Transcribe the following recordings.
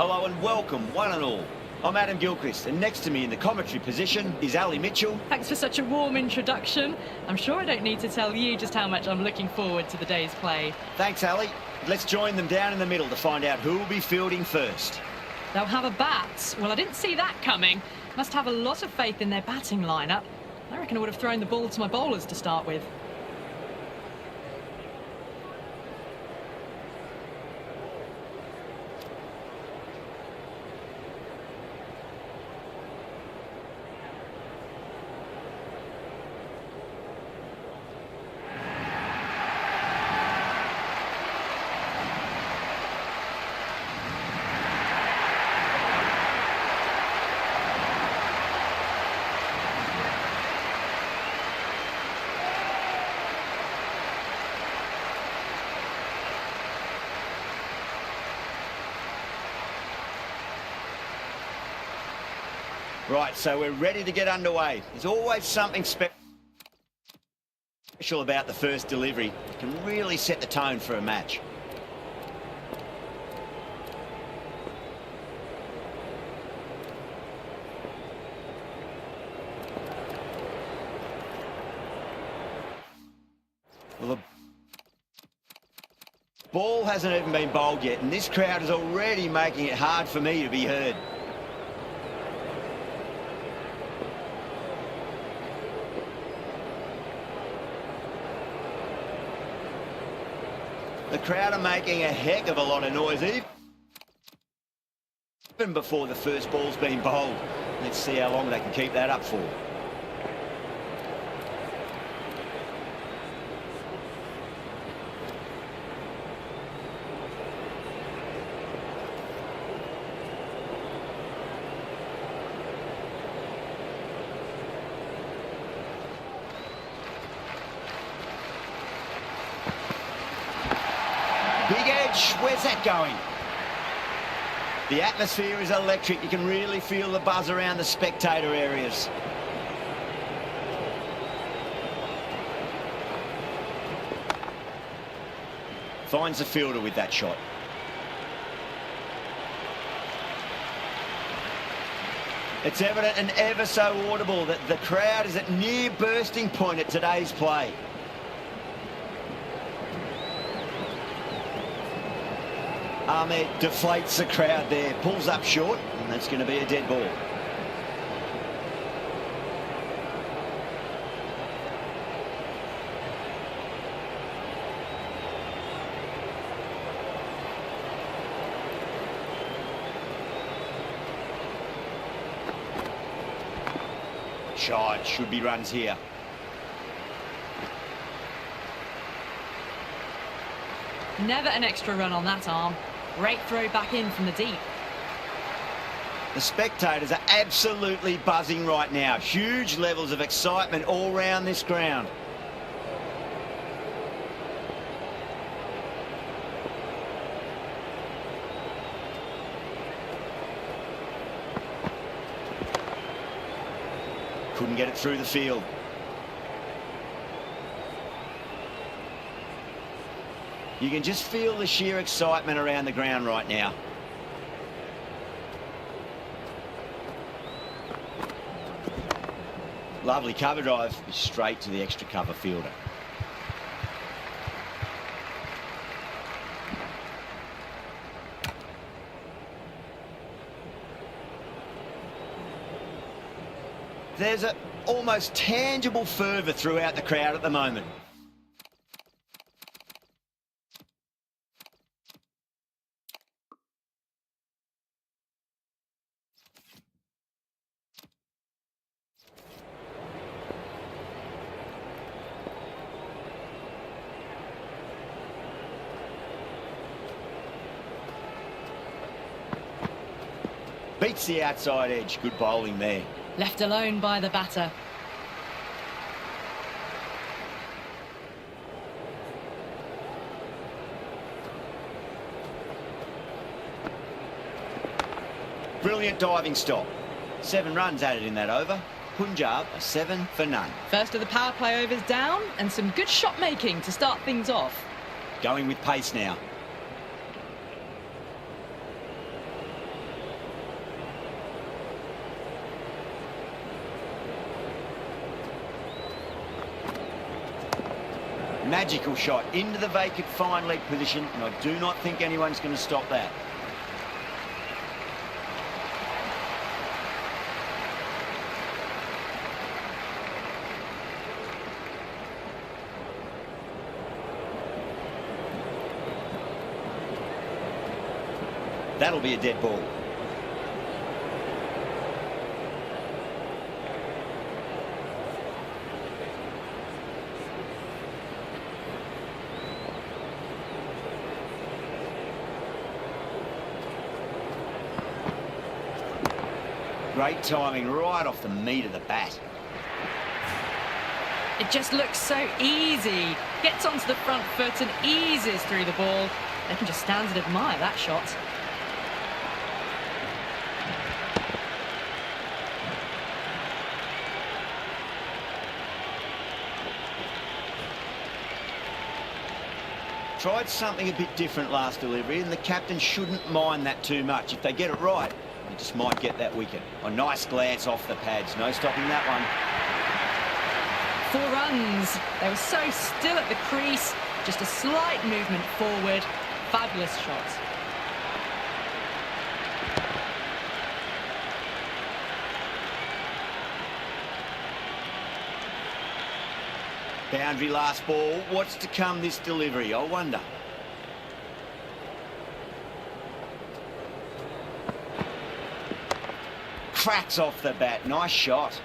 Hello and welcome, one and all. I'm Adam Gilchrist, and next to me in the commentary position is Ali Mitchell. Thanks for such a warm introduction. I'm sure I don't need to tell you just how much I'm looking forward to the day's play. Thanks, Ali. Let's join them down in the middle to find out who will be fielding first. They'll have a bat. Well, I didn't see that coming. Must have a lot of faith in their batting lineup. I reckon I would have thrown the ball to my bowlers to start with. Right, so we're ready to get underway. There's always something special about the first delivery. It can really set the tone for a match. Well, the ball hasn't even been bowled yet, and this crowd is already making it hard for me to be heard. The crowd are making a heck of a lot of noise, even before the first ball's been bowled. Let's see how long they can keep that up for. Big edge, where's that going? The atmosphere is electric. You can really feel the buzz around the spectator areas. Finds the fielder with that shot. It's evident and ever so audible that the crowd is at near bursting point at today's play. Ahmed deflates the crowd there, pulls up short, and that's going to be a dead ball. Shot, should be runs here. Never an extra run on that arm. Great throw back in from the deep. The spectators are absolutely buzzing right now. Huge levels of excitement all round this ground. Couldn't get it through the field. You can just feel the sheer excitement around the ground right now. Lovely cover drive, straight to the extra cover fielder. There's an almost tangible fervour throughout the crowd at the moment. Beats the outside edge. Good bowling there. Left alone by the batter. Brilliant diving stop. 7 runs added in that over. Punjab are 7 for none. First of the power play overs down, and some good shot making to start things off. Going with pace now. Magical shot into the vacant fine leg position, and I do not think anyone's going to stop that. That'll be a dead ball. Great timing right off the meat of the bat. It just looks so easy. Gets onto the front foot and eases through the ball. They can just stand and admire that shot. Tried something a bit different last delivery, and the captain shouldn't mind that too much. If they get it right, they just might get that wicket. A nice glance off the pads. No stopping that one. 4 runs. They were so still at the crease. Just a slight movement forward. Fabulous shot. Boundary last ball. What's to come this delivery, I wonder. Cracks off the bat. Nice shot.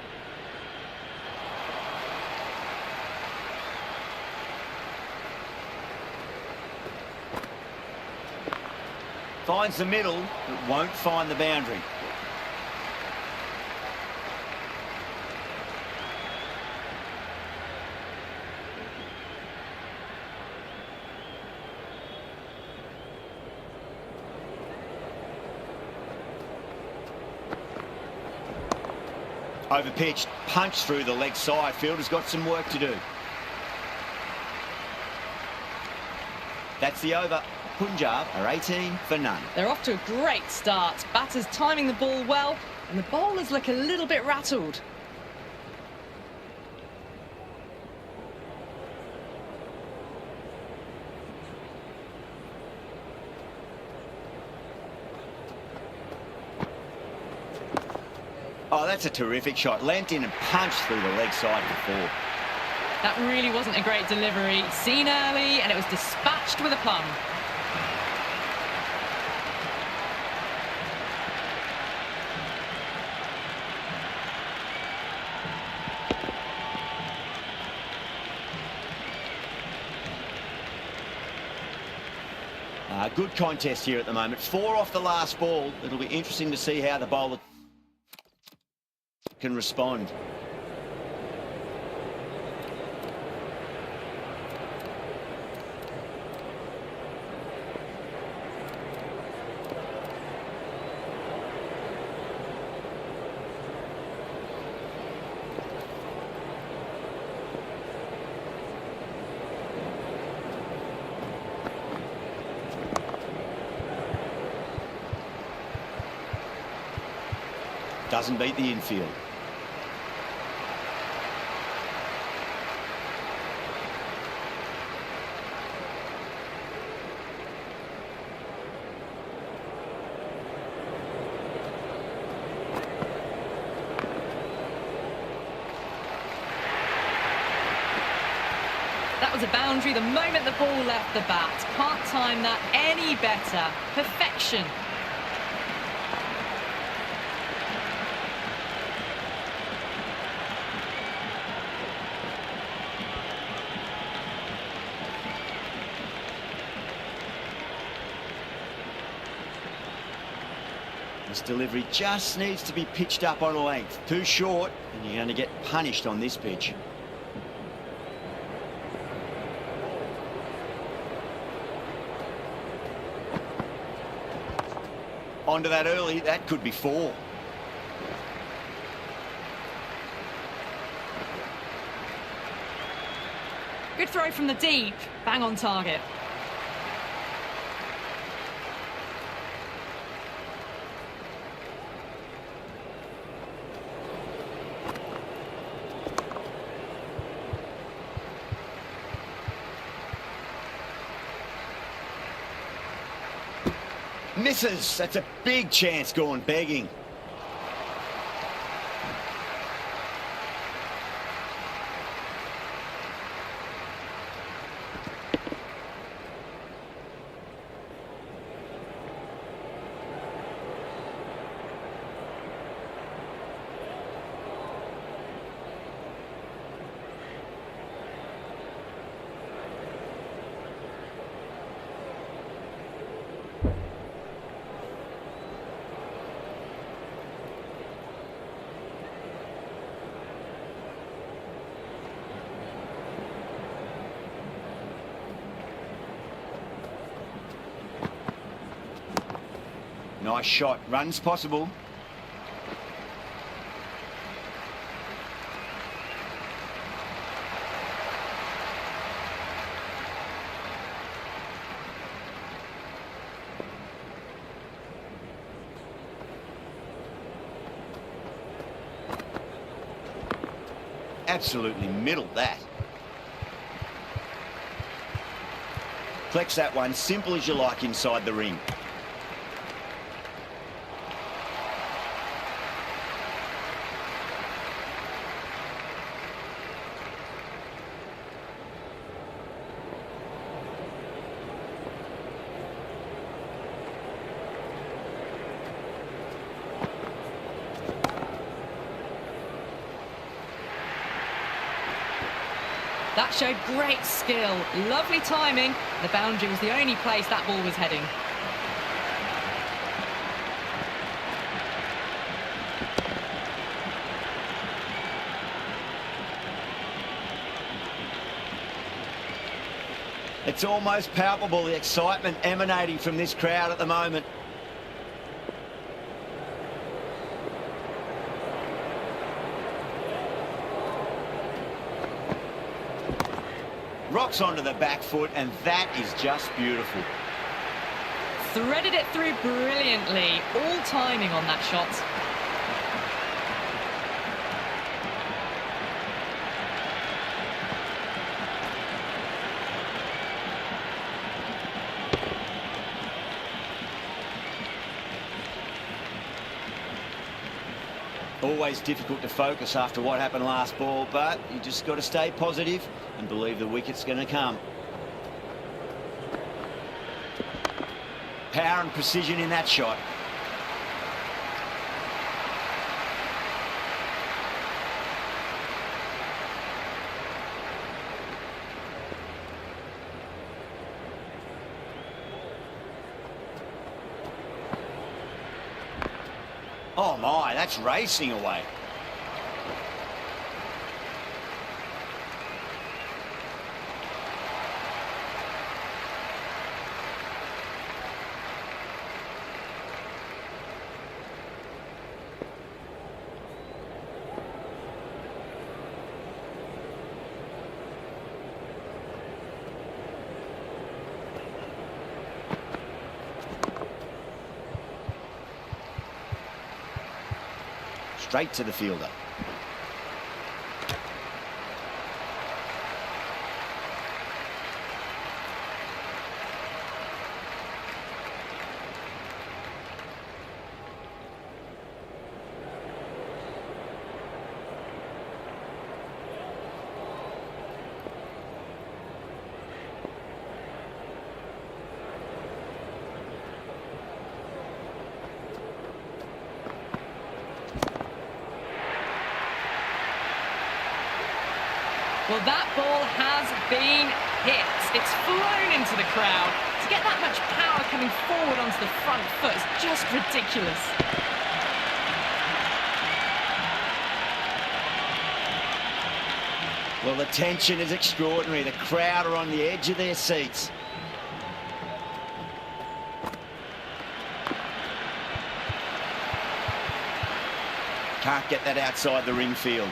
Finds the middle, but won't find the boundary. Over pitch, punch through the leg side. Fielder's got some work to do. That's the over. Punjab are 18 for none. They're off to a great start. Batters timing the ball well, and the bowlers look a little bit rattled. Oh, that's a terrific shot. Leant in and punched through the leg side for 4. That really wasn't a great delivery. Seen early, and it was dispatched with a plum. Good contest here at the moment. 4 off the last ball. It'll be interesting to see how the bowler can respond. Doesn't beat the infield. That was a boundary the moment the ball left the bat. Can't time that any better. Perfection. This delivery just needs to be pitched up on a length. Too short, and you're going to get punished on this pitch. Onto that early, that could be 4. Good throw from the deep. Bang on target. Misses. That's a big chance gone begging. Nice shot. Runs possible. Absolutely middled that. Flex that one, simple as you like inside the ring. That showed great skill, lovely timing. The boundary was the only place that ball was heading. It's almost palpable, the excitement emanating from this crowd at the moment. Rocks onto the back foot, and that is just beautiful. Threaded it through brilliantly. All timing on that shot. Always difficult to focus after what happened last ball, but you just got to stay positive and believe the wicket's going to come. Power and precision in that shot. Oh my, that's racing away. Straight to the fielder. Well, that ball has been hit. It's flown into the crowd. To get that much power coming forward onto the front foot is just ridiculous. Well, the tension is extraordinary. The crowd are on the edge of their seats. Can't get that outside the ring field.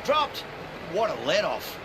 Dropped. What a let-off.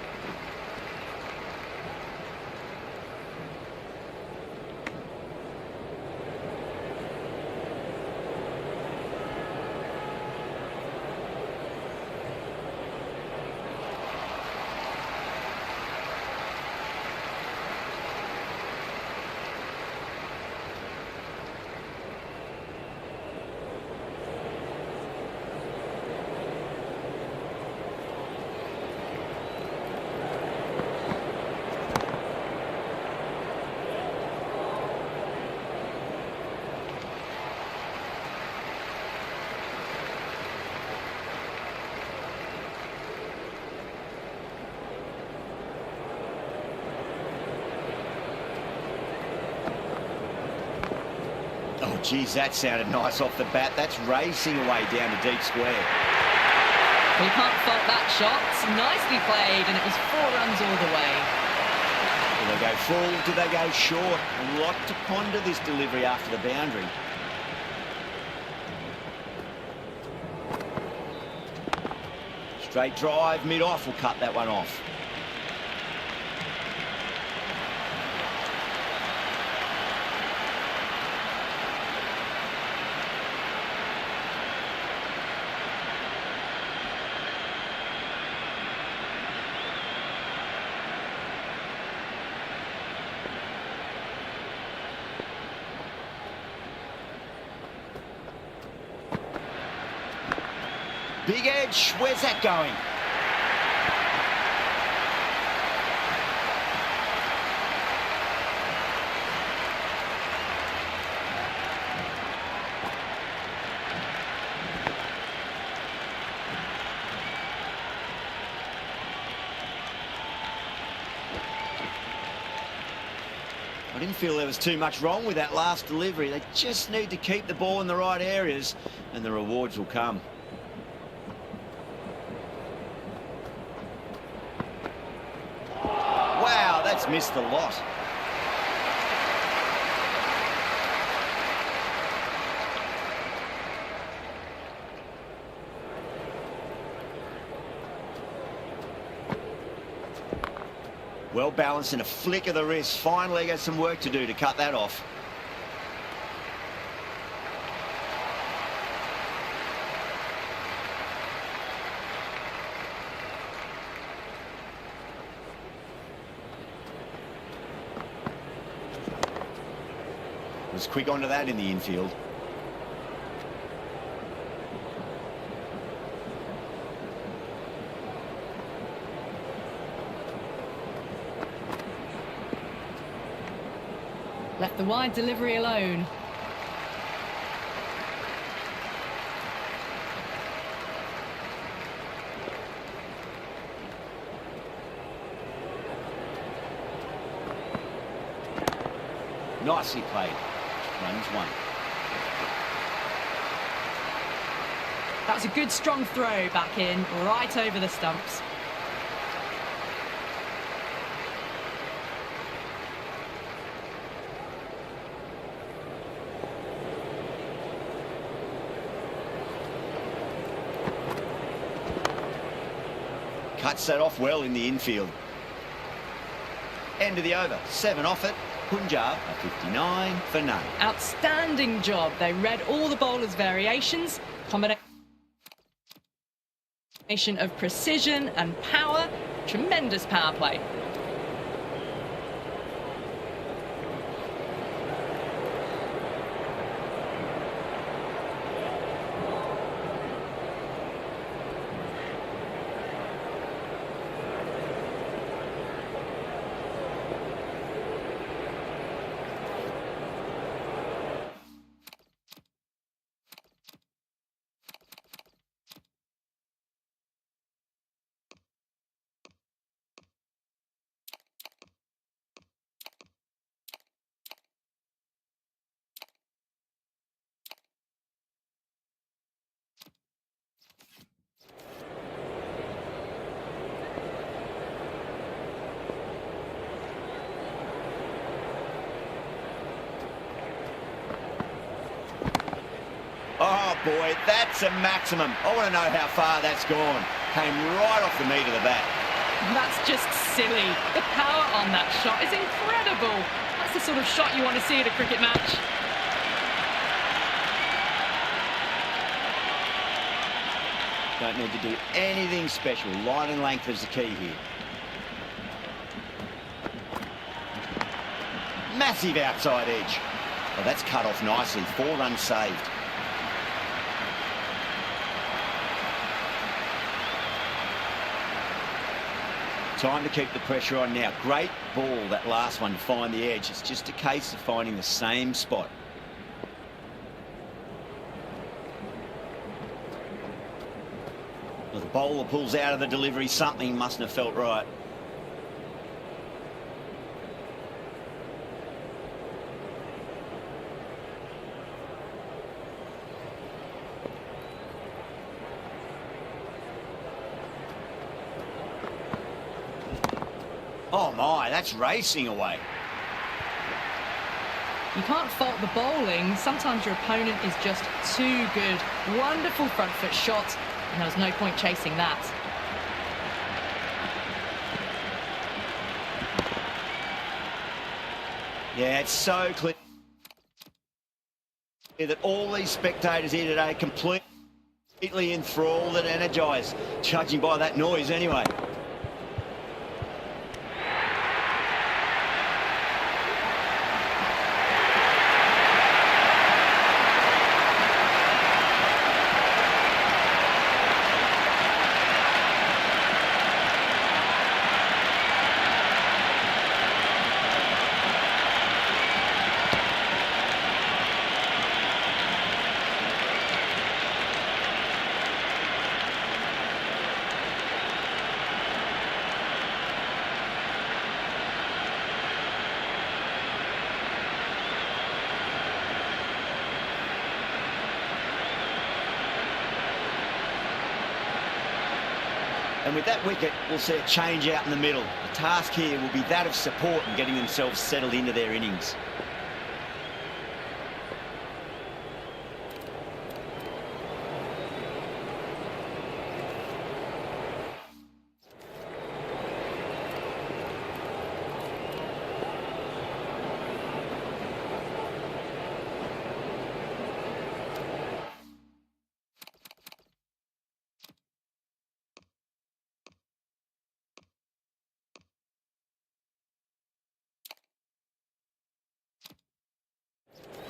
Oh, geez, that sounded nice off the bat. That's racing away down the deep square. We can't fault that shot. Nicely played, and it was 4 runs all the way. Do they go full? Do they go short? A lot to ponder this delivery after the boundary. Straight drive, mid-off will cut that one off. Big edge, where's that going? I didn't feel there was too much wrong with that last delivery. They just need to keep the ball in the right areas and the rewards will come. Wow, that's missed a lot. Well balanced and a flick of the wrist. Finally got some work to do to cut that off. Was quick onto that in the infield. Left the wide delivery alone. Nicely played. Runs one. That was a good strong throw back in, right over the stumps. Cuts that off well in the infield. End of the over. 7 off it. Punjab are 59 for none. Outstanding job. They read all the bowler's variations. Combination of precision and power. Tremendous power play. Oh boy, that's a maximum. I want to know how far that's gone. came right off the meat of the bat. That's just silly. The power on that shot is incredible. That's the sort of shot you want to see at a cricket match. Don't need to do anything special. Line and length is the key here. Massive outside edge. Well, that's cut off nicely. 4 runs saved. Time to keep the pressure on now. Great ball, that last one, to find the edge. It's just a case of finding the same spot. Well, the bowler pulls out of the delivery. Something mustn't have felt right. Oh my, that's racing away. You can't fault the bowling. Sometimes your opponent is just too good. Wonderful front foot shot, and there was no point chasing that. Yeah, it's so clear that all these spectators here today completely enthralled and energised, judging by that noise anyway. And with that wicket, we'll see a change out in the middle. The task here will be that of support and getting themselves settled into their innings.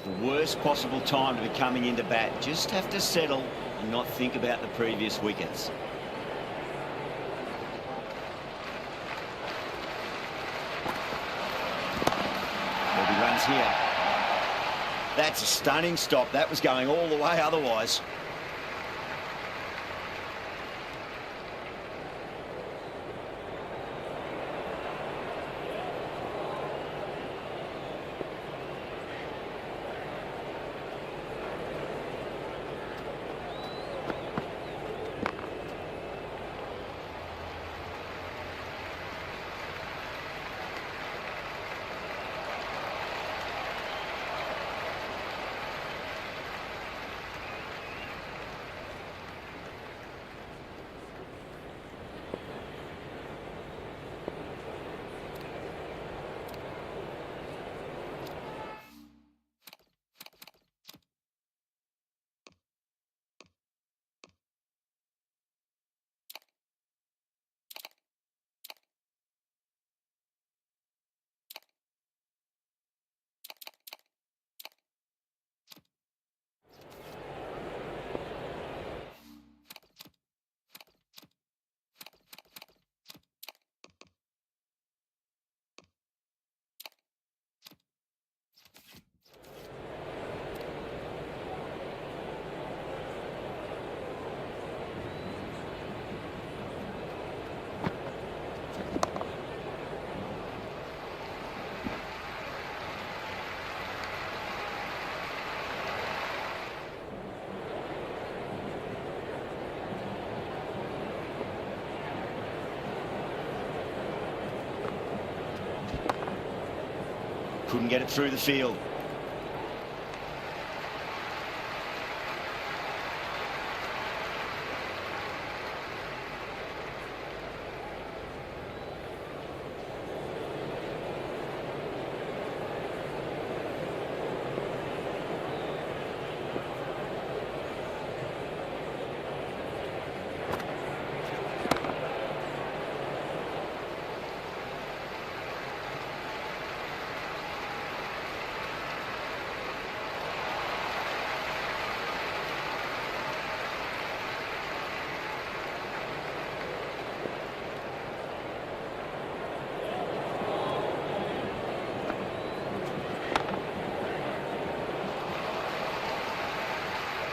The worst possible time to be coming into bat. Just have to settle and not think about the previous wickets. There'll be runs here. That's a stunning stop. That was going all the way otherwise. Couldn't get it through the field.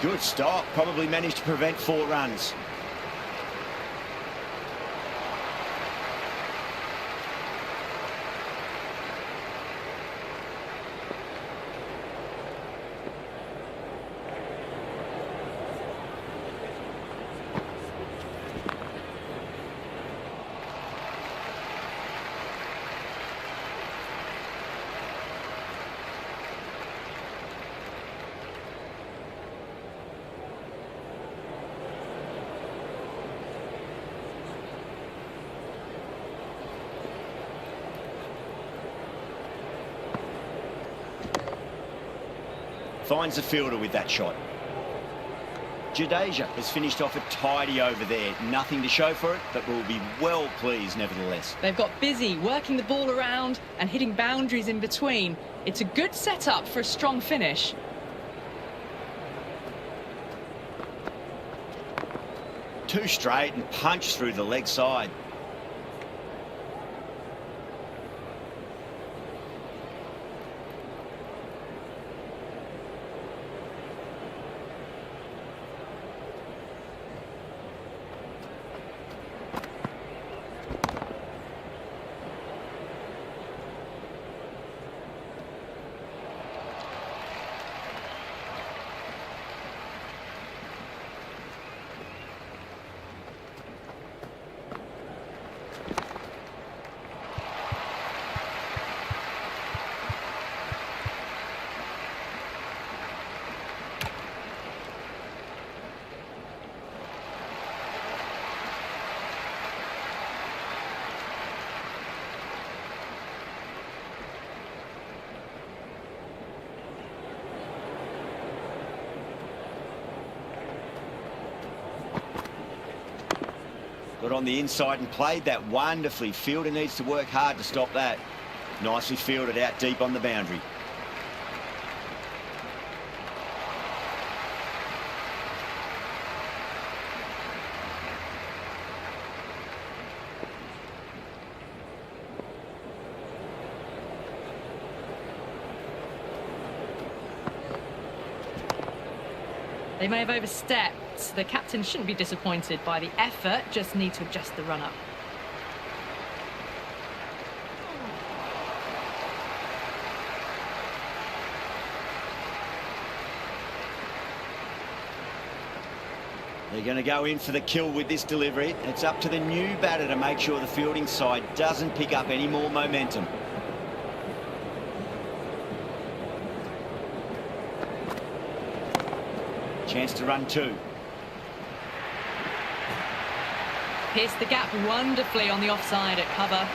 Good stop. Probably managed to prevent 4 runs. Finds the fielder with that shot. Jadeja has finished off a tidy over there. Nothing to show for it, but will be well pleased nevertheless. They've got busy working the ball around and hitting boundaries in between. It's a good setup for a strong finish. Two straight and punch through the leg side. Got on the inside and played that wonderfully. Fielder needs to work hard to stop that. Nicely fielded out deep on the boundary. They may have overstepped. The captain shouldn't be disappointed by the effort, just need to adjust the run-up. They're going to go in for the kill with this delivery. It's up to the new batter to make sure the fielding side doesn't pick up any more momentum. Chance to run 2. Pierced the gap wonderfully on the offside at cover.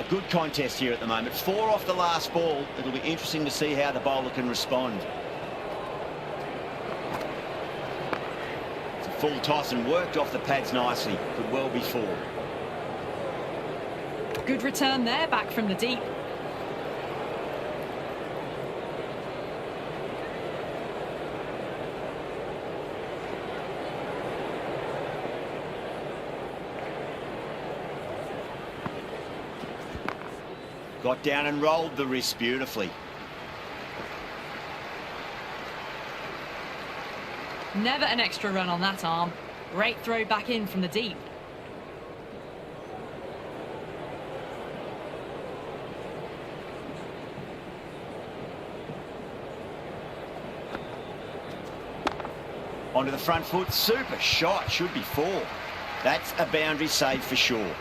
Good contest here at the moment. 4 off the last ball. It'll be interesting to see how the bowler can respond. It's a full toss and worked off the pads nicely. Could well be 4. Good return there, back from the deep. Got down and rolled the wrist beautifully. Never an extra run on that arm. Great throw back in from the deep. Onto the front foot, super shot, should be 4. That's a boundary save for sure.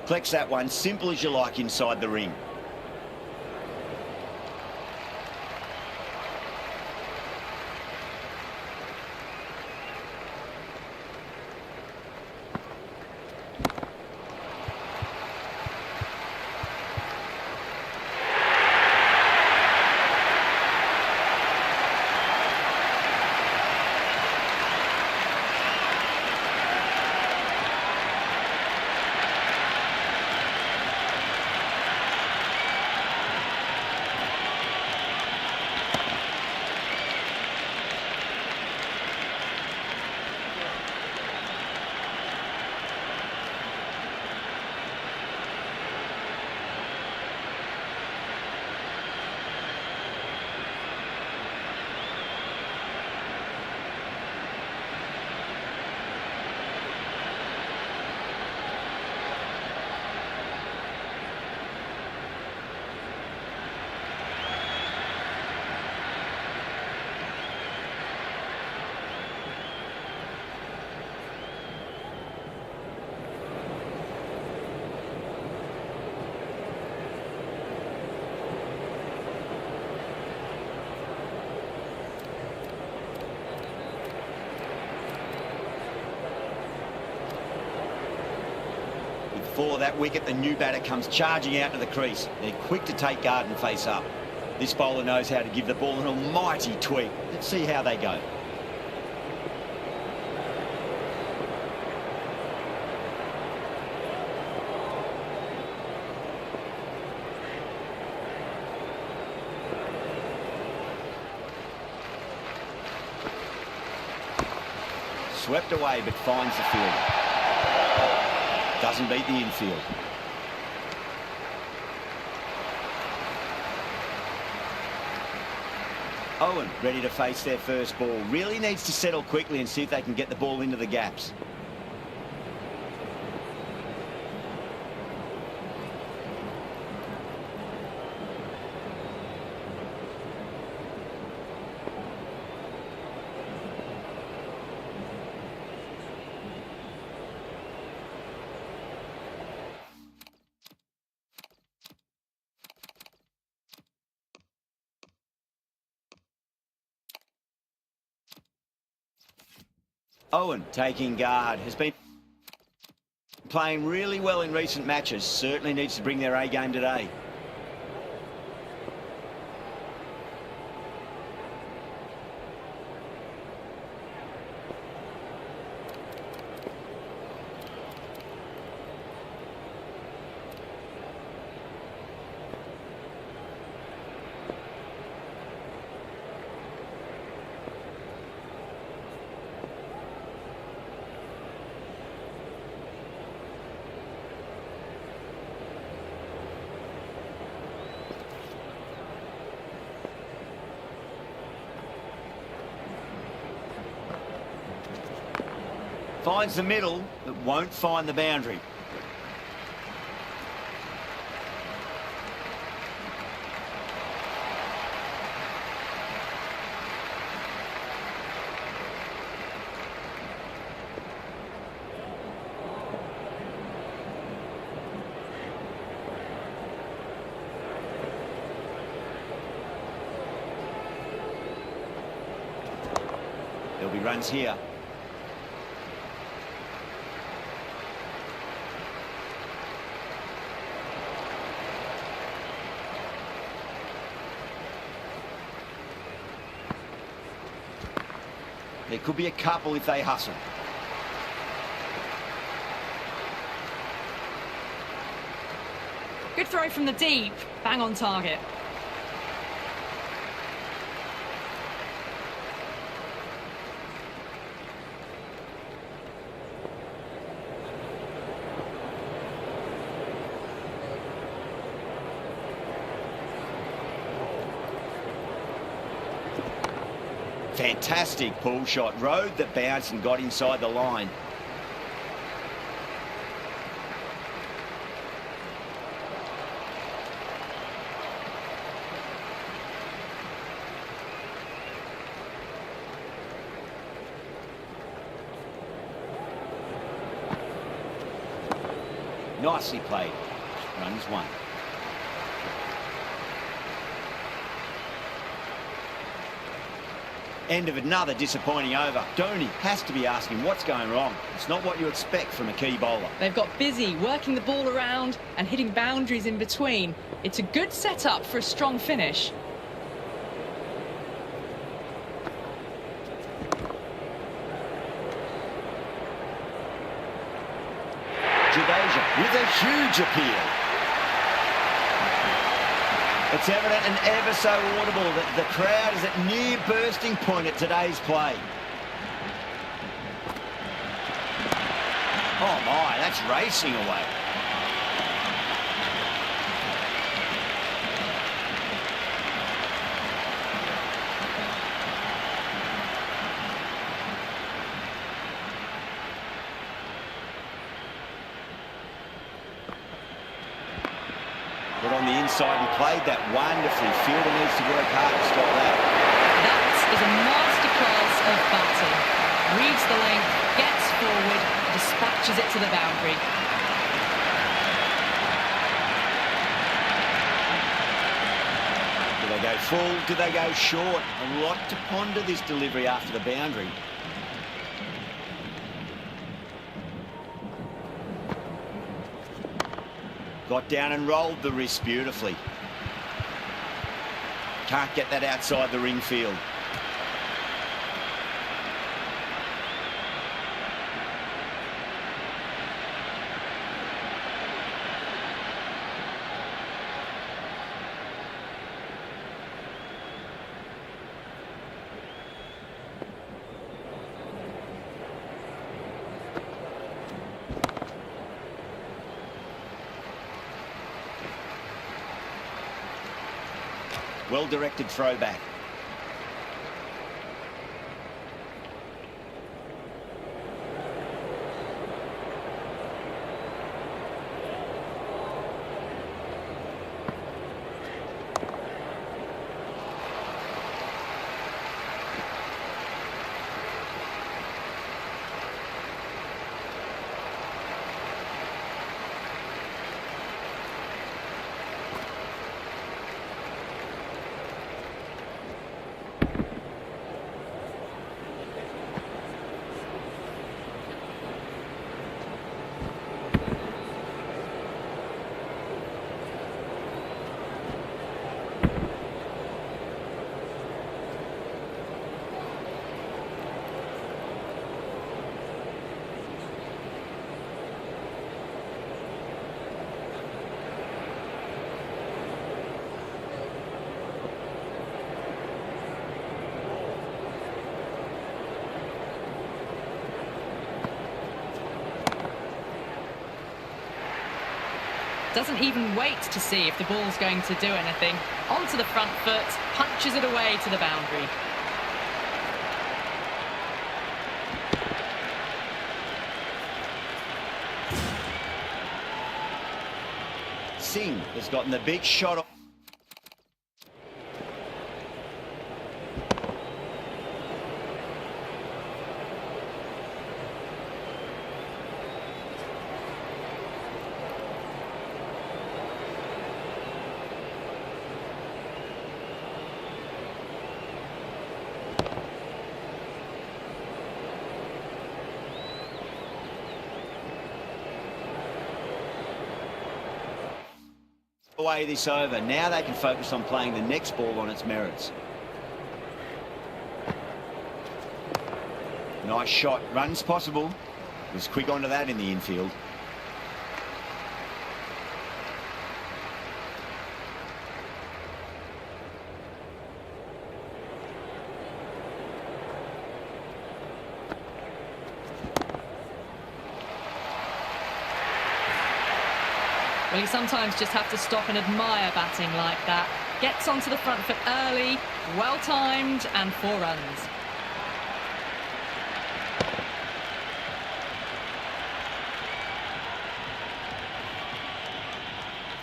Collects that one, simple as you like inside the ring. For that wicket, the new batter comes charging out to the crease. They're quick to take guard and face up. This bowler knows how to give the ball an almighty tweak. Let's see how they go. Swept away, but finds the fielder. Doesn't beat the infield. Owen ready to face their first ball. Really needs to settle quickly and see if they can get the ball into the gaps. Owen taking guard, has been playing really well in recent matches. Certainly needs to bring their A game today. Finds the middle, but won't find the boundary. There'll be runs here. There could be a couple if they hustle. Good throw from the deep. Bang on target. Fantastic pull shot. Rode the bounce and got inside the line. Nicely played. Runs one. End of another disappointing over. Dhoni has to be asking what's going wrong. It's not what you expect from a key bowler. They've got busy working the ball around and hitting boundaries in between. It's a good setup for a strong finish. Jadeja with a huge appeal. It's evident and ever so audible that the crowd is at near bursting point at today's play. Oh my, that's racing away. Got on the inside and played that wonderfully. Fielder needs to work hard to stop that. That is a masterclass of batting. Reads the length, gets forward, dispatches it to the boundary. Do they go full? Do they go short? A lot to ponder this delivery after the boundary. Got down and rolled the wrist beautifully. Can't get that outside the ring field. Well-directed throwback. Doesn't even wait to see if the ball's going to do anything. Onto the front foot, punches it away to the boundary. Singh has gotten the big shot off. Away this over. Now they can focus on playing the next ball on its merits. Nice shot. Runs possible. Was quick onto that in the infield. Well, you sometimes just have to stop and admire batting like that. Gets onto the front foot early, well-timed, and 4 runs.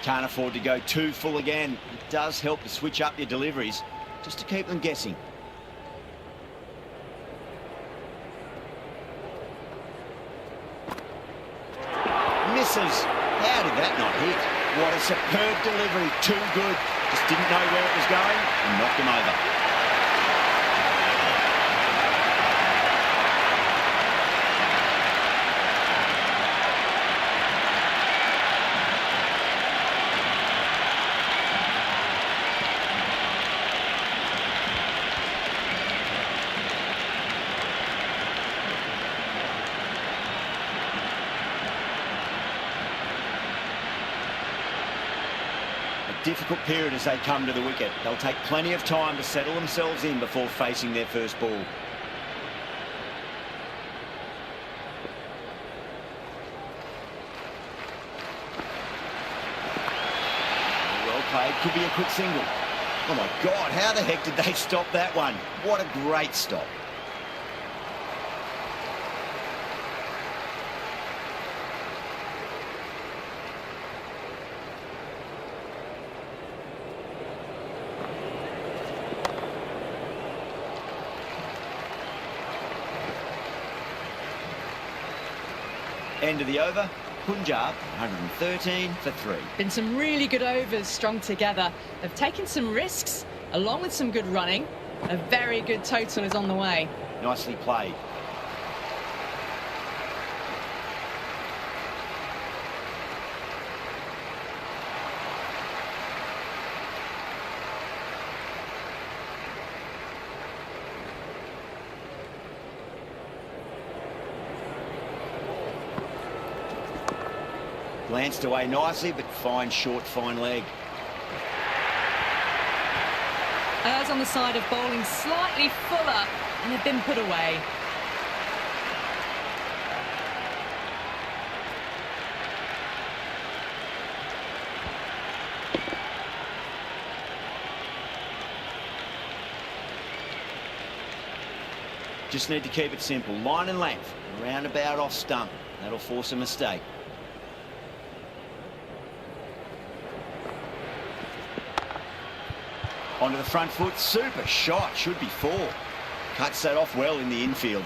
Can't afford to go too full again. It does help to switch up your deliveries, just to keep them guessing. Misses. How did that not hit? What a superb delivery. Too good. Just didn't know where it was going and knocked him over. Difficult period as they come to the wicket. They'll take plenty of time to settle themselves in before facing their first ball. Well played. Could be a quick single. Oh my God, how the heck did they stop that one? What a great stop. End of the over, Punjab 113 for 3. Been some really good overs strung together. They've taken some risks along with some good running. A very good total is on the way. Nicely played. Glanced away nicely, but fine short, fine leg. Errs on the side of bowling slightly fuller, and they've been put away. Just need to keep it simple. Line and length, roundabout off stump. That'll force a mistake. Onto the front foot, super shot, should be 4. Cuts that off well in the infield.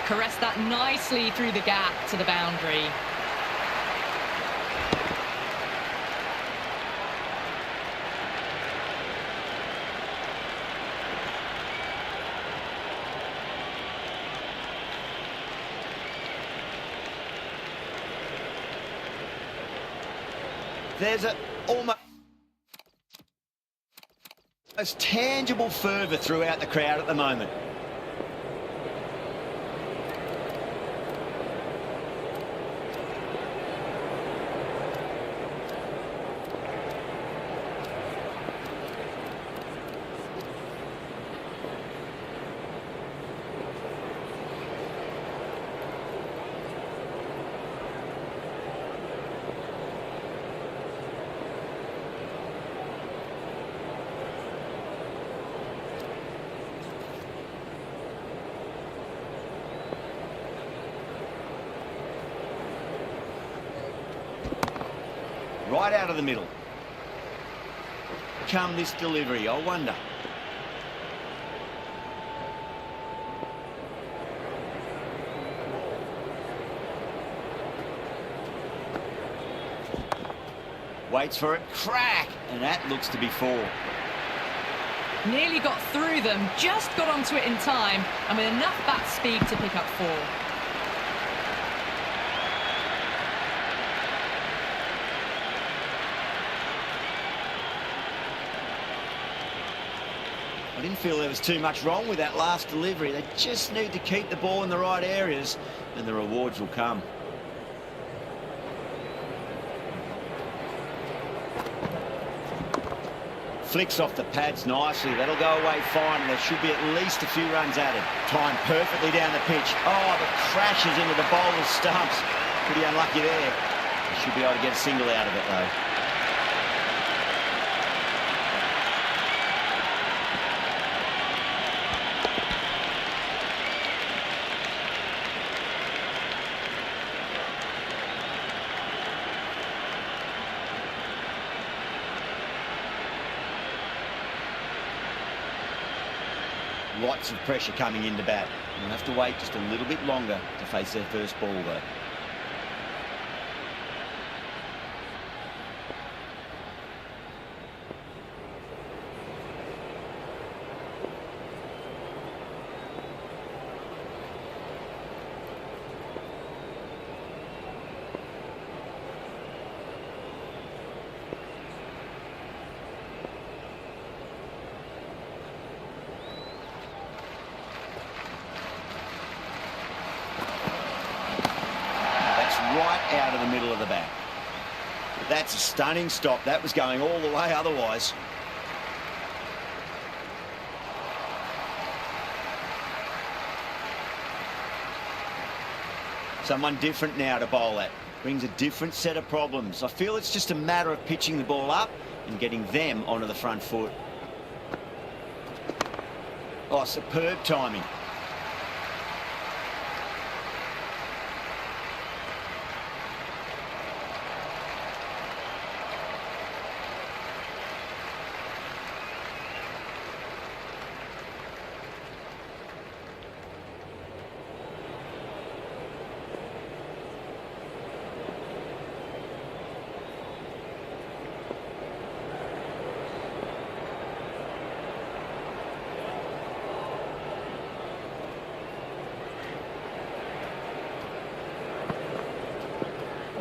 Caressed that nicely through the gap to the boundary. There's a almost tangible fervour throughout the crowd at the moment. right out of the middle. Come this delivery, I wonder. Waits for it, crack, and that looks to be 4. Nearly got through them, just got onto it in time, and with enough bat speed to pick up 4. I didn't feel there was too much wrong with that last delivery. They just need to keep the ball in the right areas, and the rewards will come. Flicks off the pads nicely. That'll go away fine, and there should be at least a few runs added. Timed perfectly down the pitch. Oh, but crashes into the bowler's stumps. Pretty unlucky there. They should be able to get a single out of it, though. Lots of pressure coming into bat. We'll have to wait just a little bit longer to face their first ball, though. Right out of the middle of the bat. That's a stunning stop. That was going all the way otherwise. Someone different now to bowl at. Brings a different set of problems. I feel it's just a matter of pitching the ball up and getting them onto the front foot. Oh, superb timing.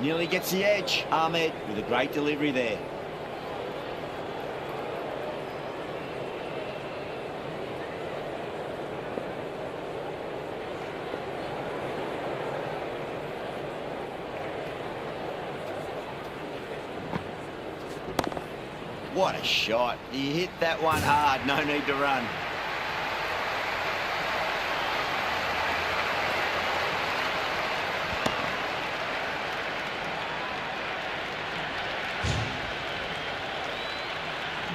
Nearly gets the edge. Ahmed with a great delivery there. What a shot. He hit that one hard. No need to run.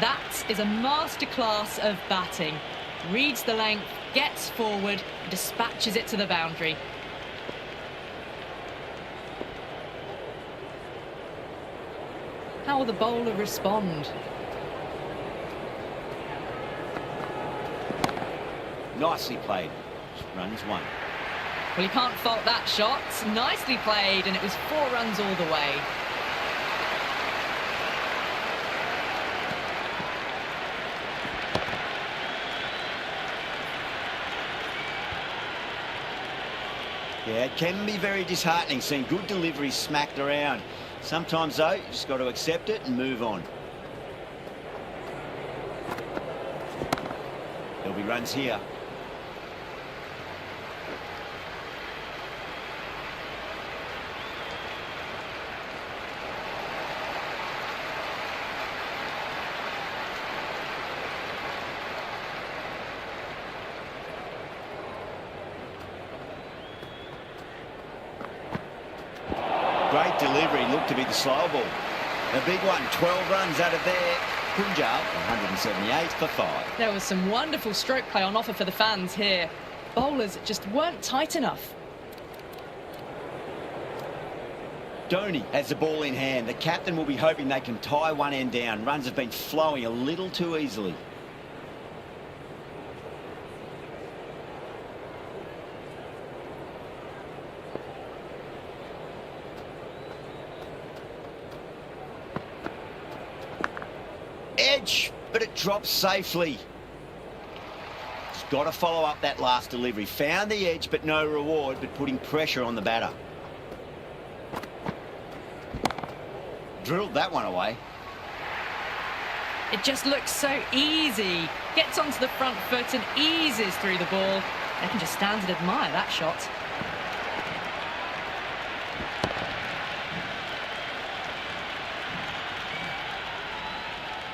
That is a masterclass of batting. Reads the length, gets forward, and dispatches it to the boundary. How will the bowler respond? Nicely played. Runs 1. Well, you can't fault that shot. Nicely played, and it was 4 runs all the way. Yeah, it can be very disheartening seeing good deliveries smacked around. Sometimes, though, you just got to accept it and move on. There'll be runs here. Great delivery, looked to be the slow ball. A big one, 12 runs out of there. Punjab, 178 for 5. There was some wonderful stroke play on offer for the fans here. Bowlers just weren't tight enough. Dhoni has the ball in hand. The captain will be hoping they can tie one end down. Runs have been flowing a little too easily. Edge, but it drops safely. He's got to follow up that last delivery. Found the edge, but no reward, but putting pressure on the batter. Drilled that one away. It just looks so easy. Gets onto the front foot and eases through the ball. They can just stand and admire that shot.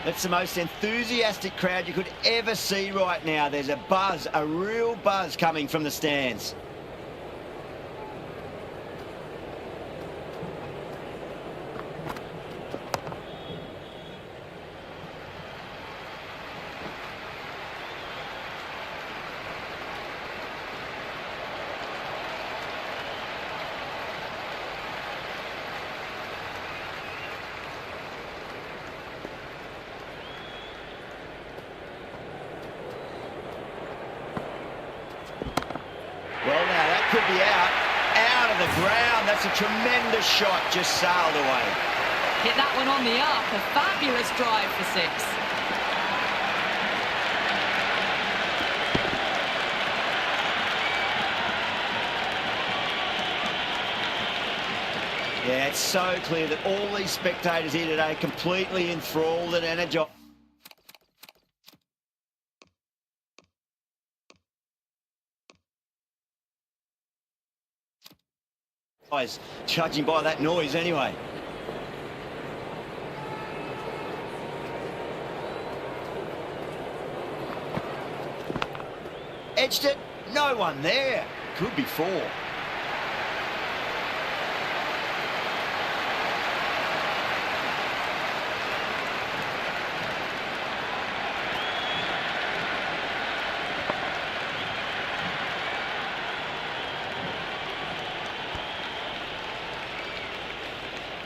That's the most enthusiastic crowd you could ever see right now. There's a buzz, a real buzz coming from the stands. Well, now that could be out of the ground. That's a tremendous shot, just sailed away. Hit that one on the up, a fabulous drive for 6. Yeah, it's so clear that all these spectators here today are completely enthralled and energized. Judging by that noise anyway. Edged it, no one there. Could be 4.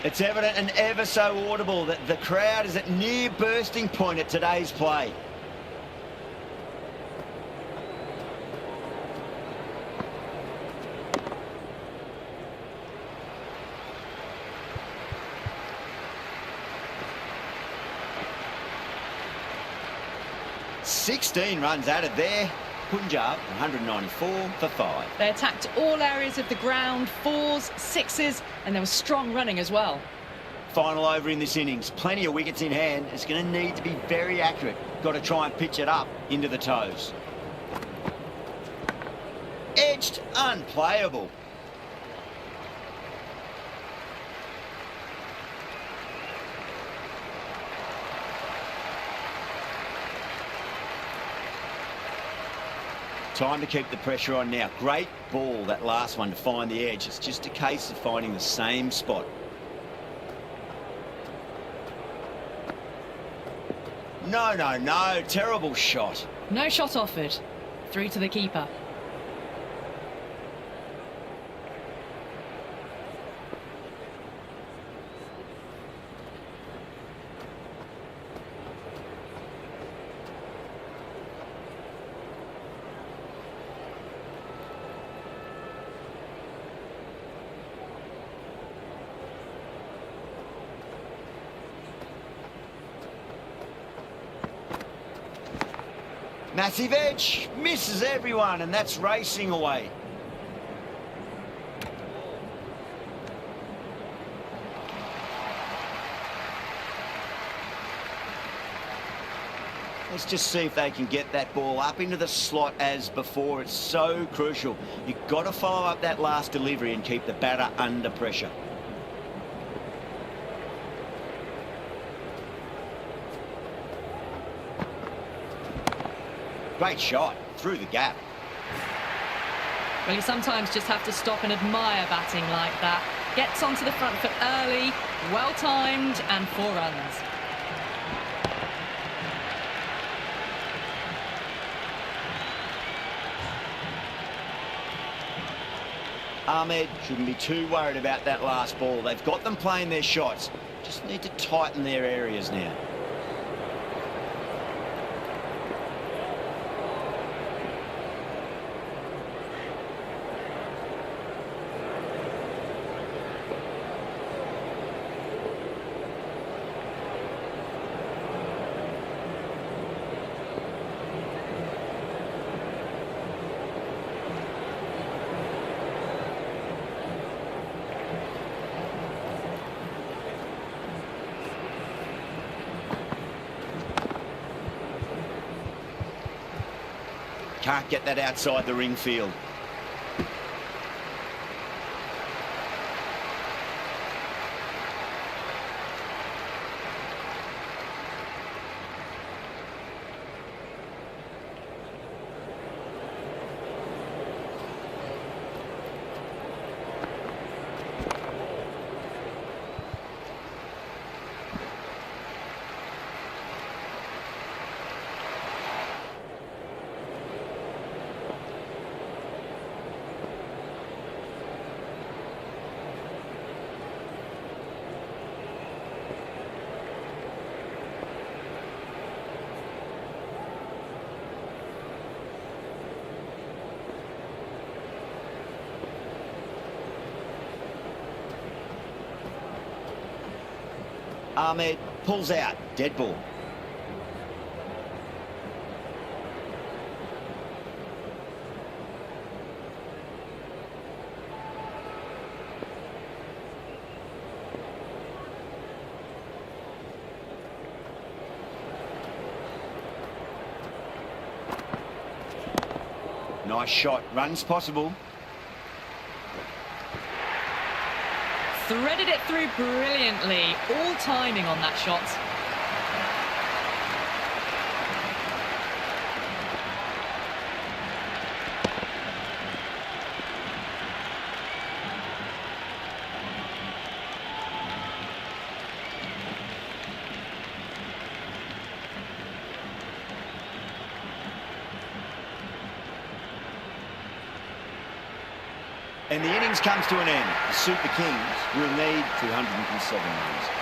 It's evident and ever so audible that the crowd is at near bursting point at today's play. "16 runs added there. Punjab 194 for 5. They attacked all areas of the ground, 4s, 6s, and there was strong running as well. Final over in this innings. Plenty of wickets in hand. It's going to need to be very accurate. Got to try and pitch it up into the toes. Edged, unplayable. Time to keep the pressure on now. Great ball, that last one, to find the edge. It's just a case of finding the same spot. No, no, no. Terrible shot. No shot offered. Through to the keeper. Massive edge, misses everyone, and that's racing away. Let's just see if they can get that ball up into the slot as before. It's so crucial. You've got to follow up that last delivery and keep the batter under pressure. Great shot, through the gap. Well, you sometimes just have to stop and admire batting like that. Gets onto the front foot early, well-timed, and 4 runs. Ahmed shouldn't be too worried about that last ball. They've got them playing their shots. Just need to tighten their areas now. Can't get that outside the ring field. Ahmed pulls out, dead ball. Nice shot, runs possible. Threaded it through brilliantly. All timing on that shot. And the innings comes to an end. The Super Kings will need 207 runs.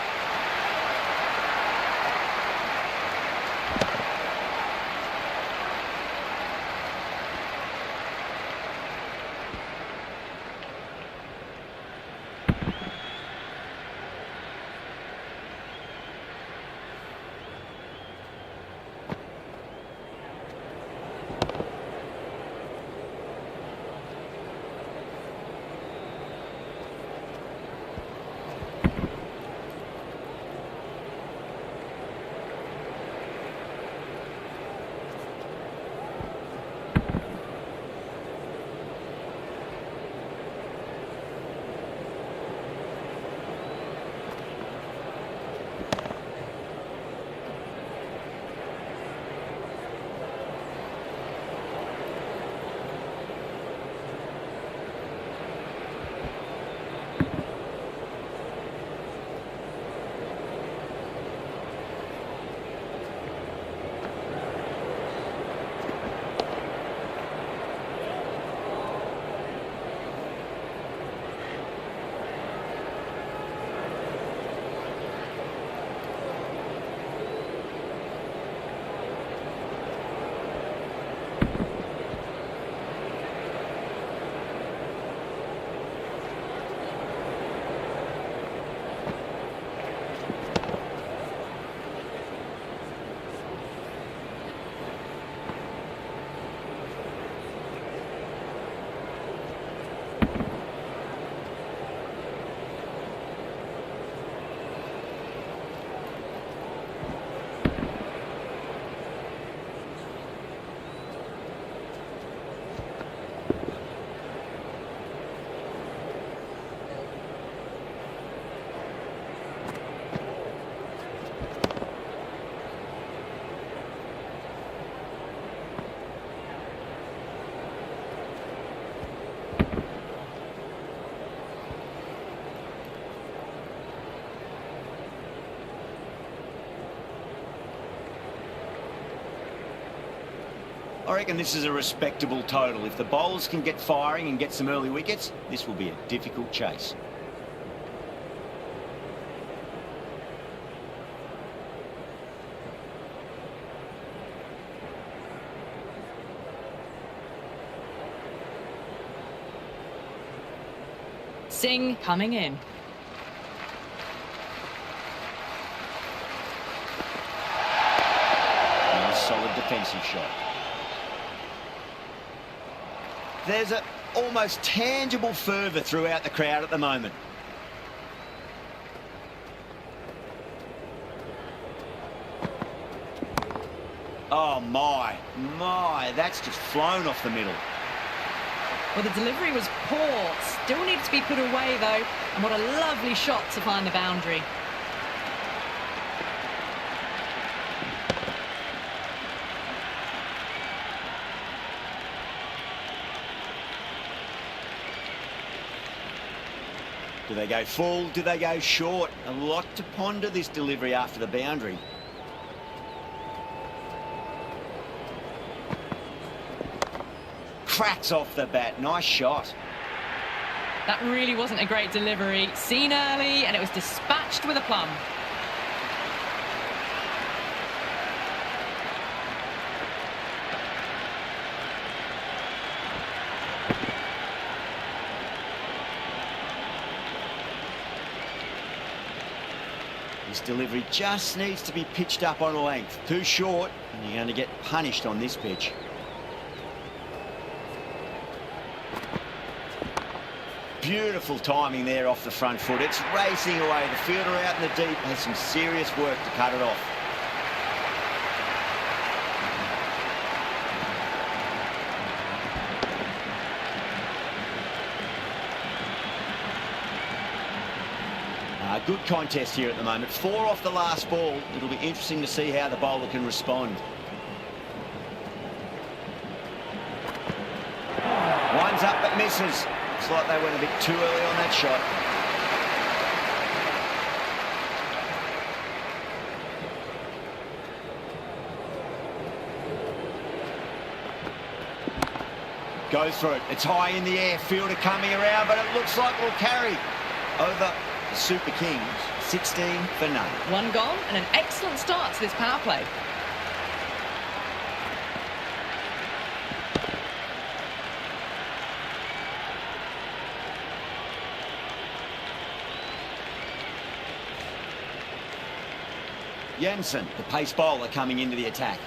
reckon this is a respectable total. If the bowlers can get firing and get some early wickets, this will be a difficult chase. Singh coming in. And a solid defensive shot. There's an almost tangible fervour throughout the crowd at the moment. Oh my, that's just flown off the middle. Well, the delivery was poor. Still needs to be put away, though. And what a lovely shot to find the boundary. Do they go full? Do they go short? A lot to ponder this delivery after the boundary. Cracks off the bat. Nice shot. That really wasn't a great delivery. Seen early, and it was dispatched with a plum. This delivery just needs to be pitched up on a length. Too short, and you're going to get punished on this pitch. Beautiful timing there off the front foot. It's racing away. The fielder out in the deep has some serious work to cut it off. Good contest here at the moment. 4 off the last ball. It'll be interesting to see how the bowler can respond. Winds up but misses. Looks like they went a bit too early on that shot. Goes for it. It's high in the air. Fielder coming around, but it looks like we'll carry over the Super Kings. 16 for none. One gone and an excellent start to this power play. Jansen, the pace bowler, coming into the attack.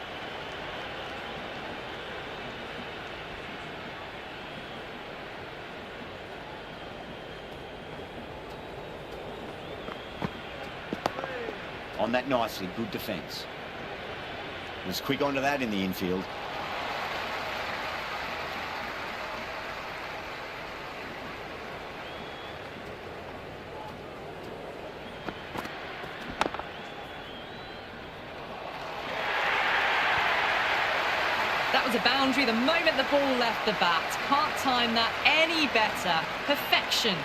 On that nicely, good defence. Was quick onto that in the infield. That was a boundary the moment the ball left the bat. Can't time that any better. Perfection.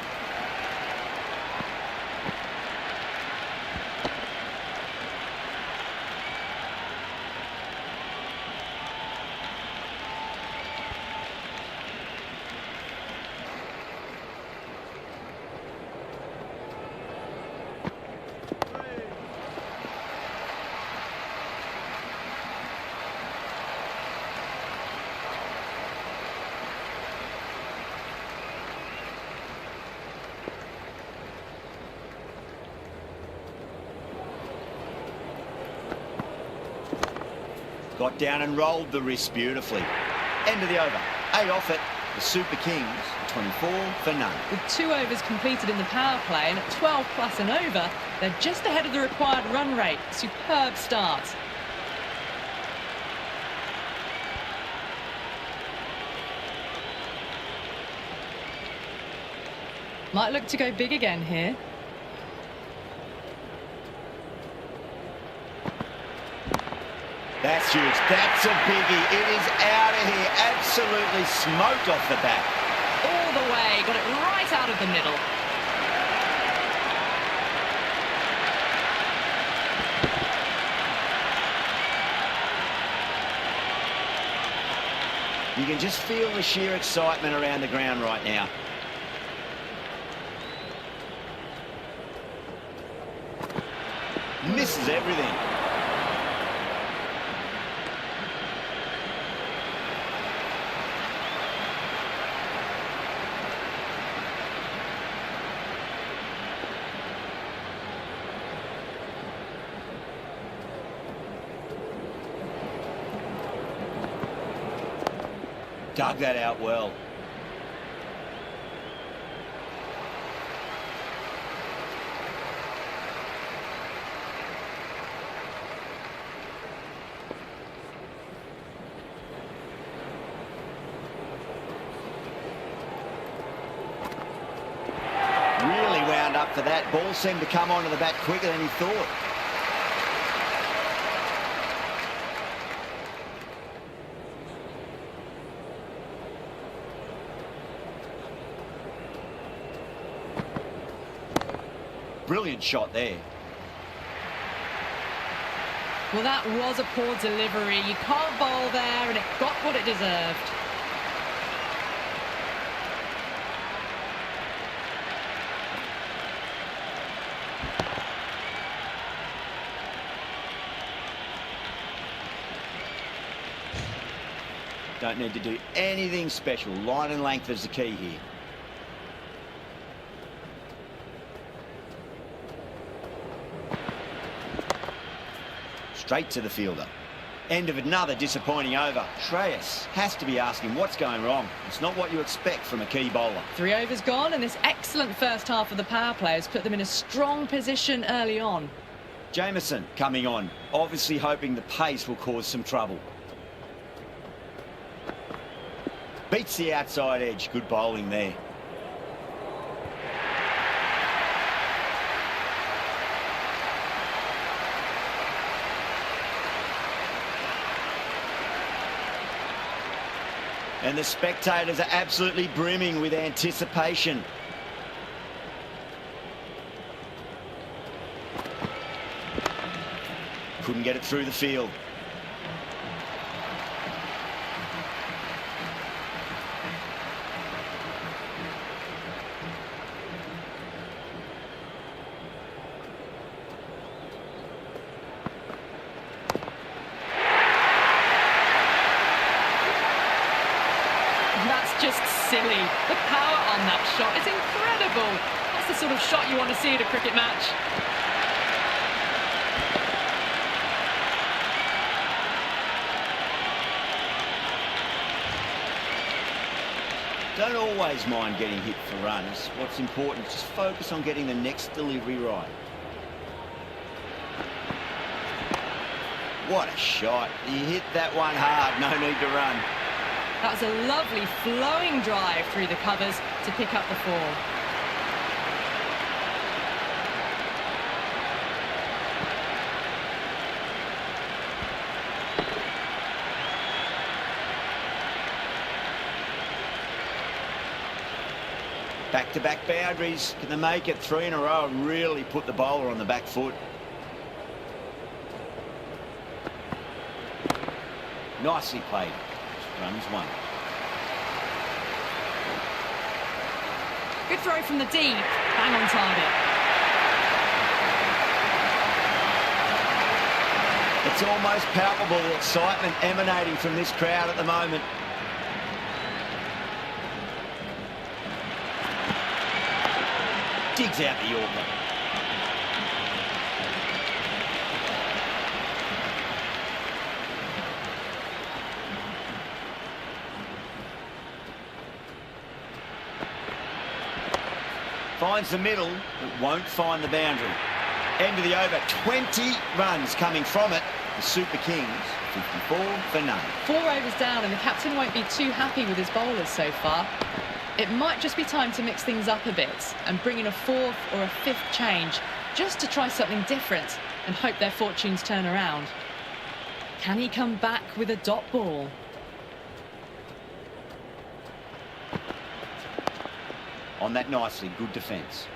Got down and rolled the wrist beautifully. End of the over. 8 off it. The Super Kings, 24 for none. With 2 overs completed in the power play and at 12 plus and over, they're just ahead of the required run rate. Superb start. Might look to go big again here. That's huge. That's a biggie. It is out of here. Absolutely smoked off the bat. All the way. Got it right out of the middle. You can just feel the sheer excitement around the ground right now. Misses everything. Dug that out well. Really wound up for that. Ball seemed to come onto the bat quicker than he thought. Brilliant shot there. Well, that was a poor delivery. You can't bowl there, and it got what it deserved. Don't need to do anything special. Line and length is the key here. Straight to the fielder. End of another disappointing over. Shreyas has to be asking what's going wrong. It's not what you expect from a key bowler. 3 overs gone, and this excellent first half of the power play has put them in a strong position early on. Jamieson coming on, obviously hoping the pace will cause some trouble. Beats the outside edge. Good bowling there. And the spectators are absolutely brimming with anticipation. Couldn't get it through the field. That's just silly. The power on that shot is incredible. That's the sort of shot you want to see at a cricket match. Don't always mind getting hit for runs. What's important is just focus on getting the next delivery right. What a shot. He hit that one hard. No need to run. That was a lovely flowing drive through the covers to pick up the 4. Back-to-back boundaries. Can they make it 3 in a row and really put the bowler on the back foot? Nicely played. Runs 1. Good throw from the deep. Bang on target. It's almost palpable, the excitement emanating from this crowd at the moment. Digs out the Yorker. Finds the middle, but won't find the boundary. End of the over, 20 runs coming from it. The Super Kings, 54 for none. 4 overs down, and the captain won't be too happy with his bowlers so far. It might just be time to mix things up a bit and bring in a 4th or a 5th change just to try something different and hope their fortunes turn around. Can he come back with a dot ball? On that nicely, good defence.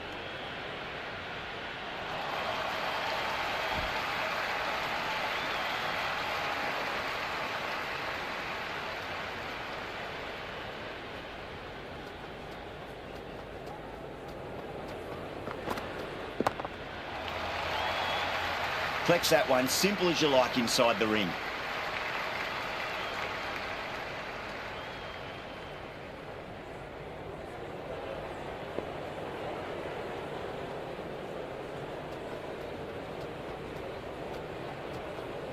Collects that one, simple as you like, inside the ring.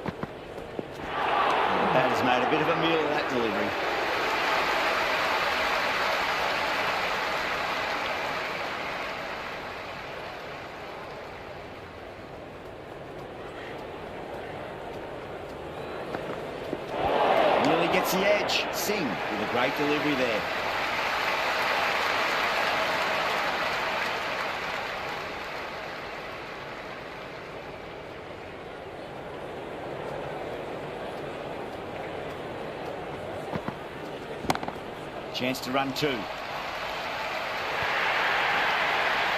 The batter's made a bit of a meal of that delivery. Gets the edge. Singh with a great delivery there. Chance to run two.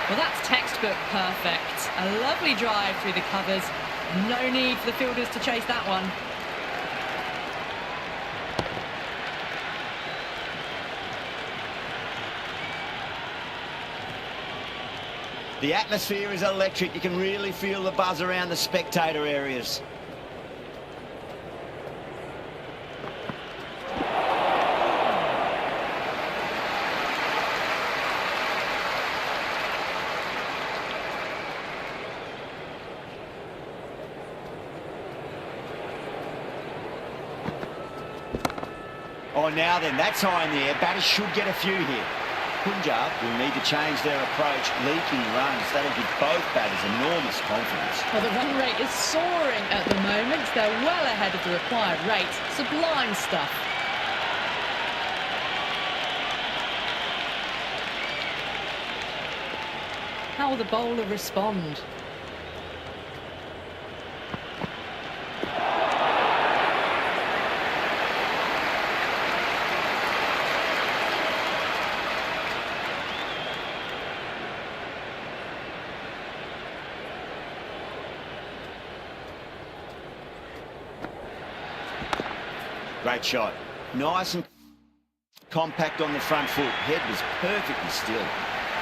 Well, that's textbook perfect. A lovely drive through the covers. No need for the fielders to chase that one. The atmosphere is electric. You can really feel the buzz around the spectator areas. Oh, now then, that's high in the air. Batters should get a few here. Punjab will need to change their approach. Leaking runs, that'll give both batters enormous confidence. Well, the run rate is soaring at the moment. They're well ahead of the required rate. Sublime stuff. How will the bowler respond? Great shot. Nice and compact on the front foot. Head was perfectly still.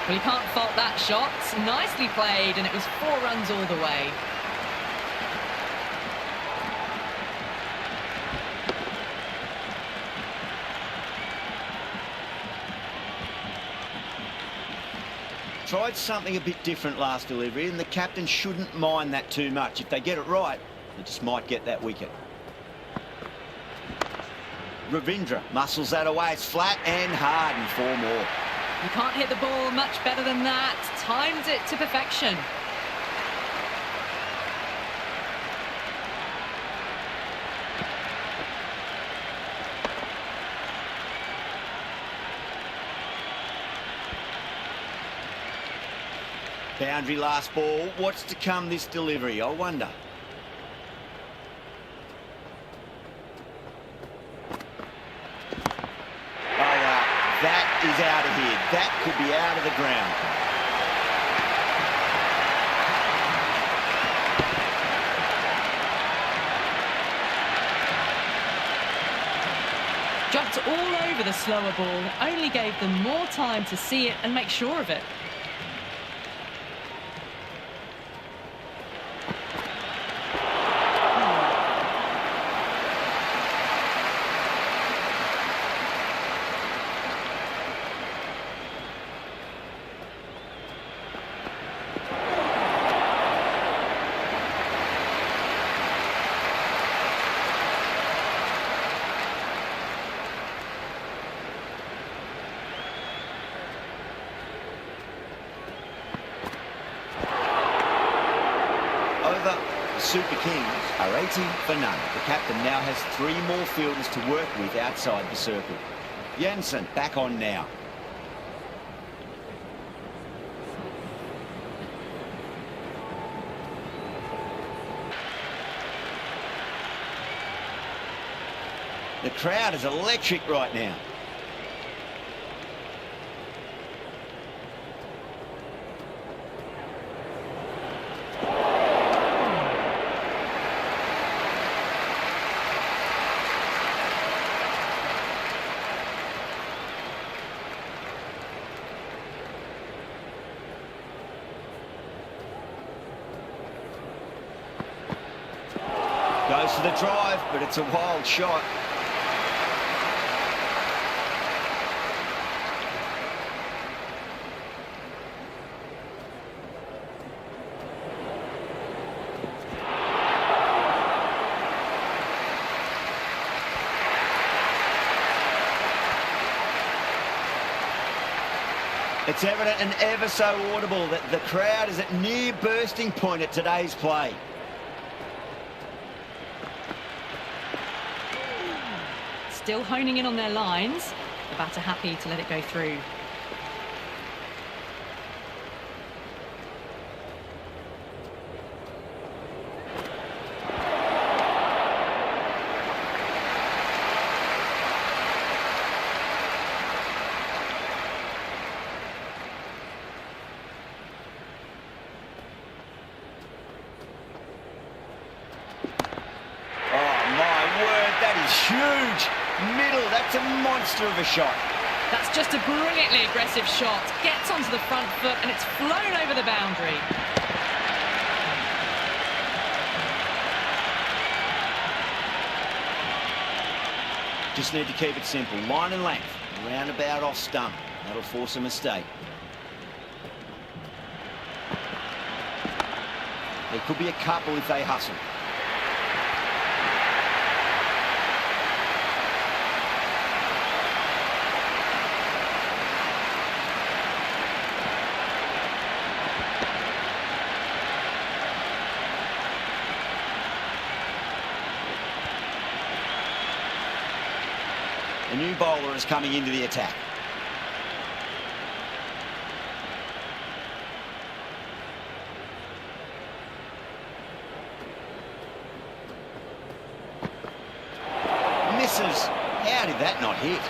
Well, you can't fault that shot. Nicely played, and it was 4 runs all the way. Tried something a bit different last delivery, and the captain shouldn't mind that too much. If they get it right, they just might get that wicket. Ravindra muscles that away. It's flat and hard and 4 more. You can't hit the ball much better than that. Timed it to perfection. Boundary last ball. What's to come this delivery, I wonder. That is out of here. That could be out of the ground. Jumped all over the slower ball, only gave them more time to see it and make sure of it. Super Kings are 80 for none. The captain now has 3 more fielders to work with outside the circle. Jansen back on now. The crowd is electric right now. Goes for the drive, but it's a wild shot. It's evident and ever so audible that the crowd is at near bursting point at today's play. Still honing in on their lines. The batter happy to let it go through. Huge middle, that's a monster of a shot. That's just a brilliantly aggressive shot. Gets onto the front foot and it's flown over the boundary. Just need to keep it simple. Line and length, roundabout off stump. That'll force a mistake. There could be a couple if they hustle. A new bowler is coming into the attack. Misses. How did that not hit?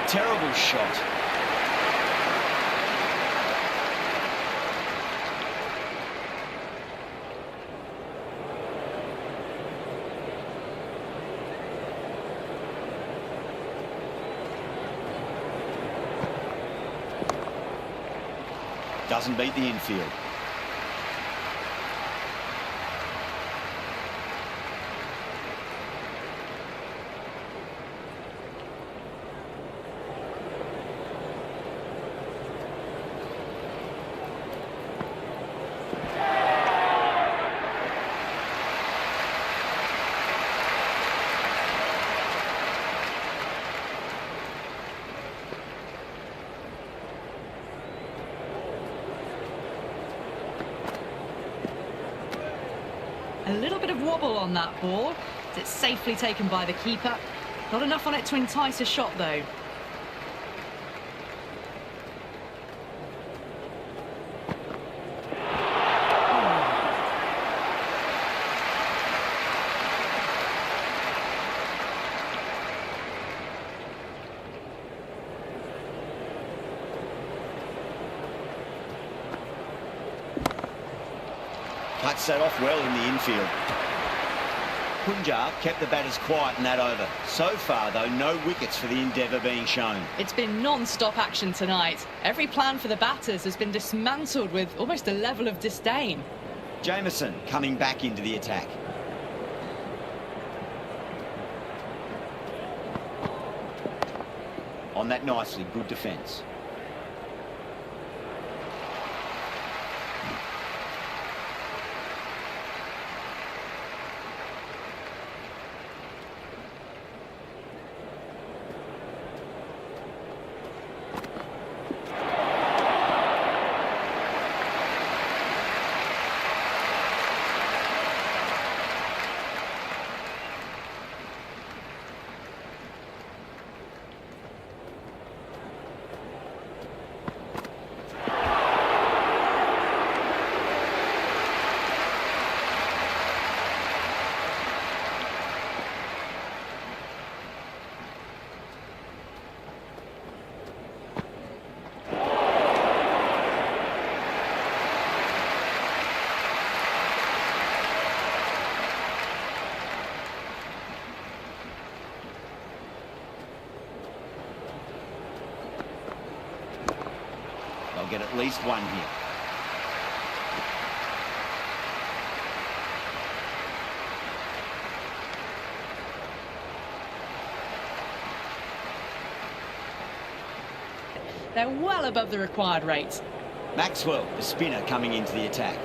Terrible shot. Doesn't beat the infield. A little bit of wobble on that ball. It's safely taken by the keeper. Not enough on it to entice a shot, though. Cuts that off well in the infield. Punjab kept the batters quiet in that over. So far, though, no wickets for the endeavour being shown. It's been non-stop action tonight. Every plan for the batters has been dismantled with almost a level of disdain. Jamieson coming back into the attack. On that nicely, good defence. at least one here. They're well above the required rate. Maxwell, the spinner, coming into the attack.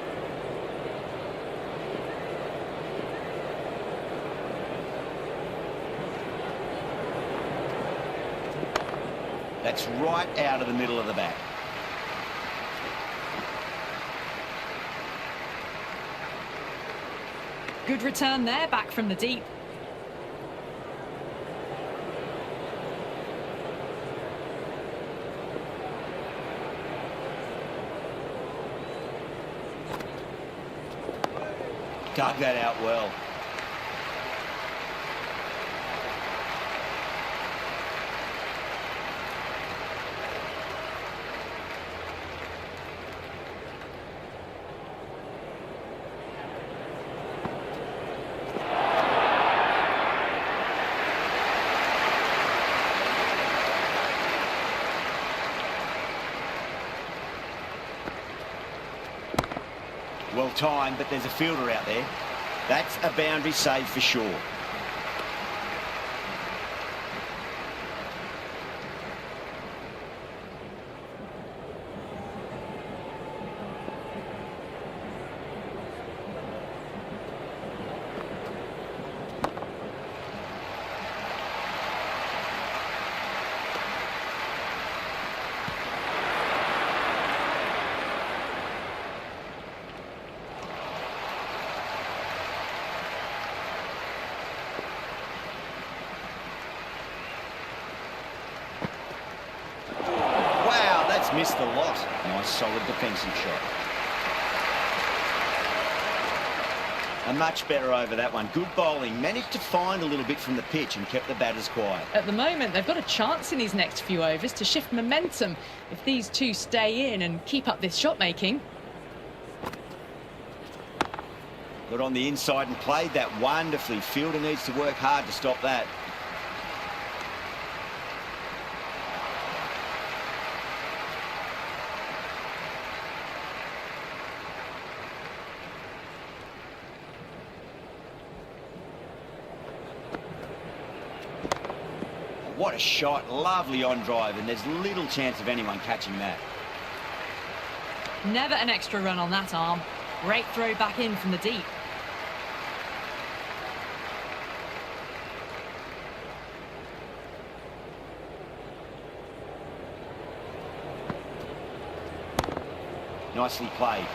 That's right out of the middle of the bat. Good return there, back from the deep. Dug that out well. Well timed, but there's a fielder out there. That's a boundary save for sure. Missed the lot. Nice solid defensive shot. A much better over that one. Good bowling. Managed to find a little bit from the pitch and kept the batters quiet. At the moment, they've got a chance in these next few overs to shift momentum if these two stay in and keep up this shot making. Got on the inside and played that wonderfully. Fielder needs to work hard to stop that. What a shot. Lovely on drive, and there's little chance of anyone catching that. Never an extra run on that arm. Great throw back in from the deep. Nicely played.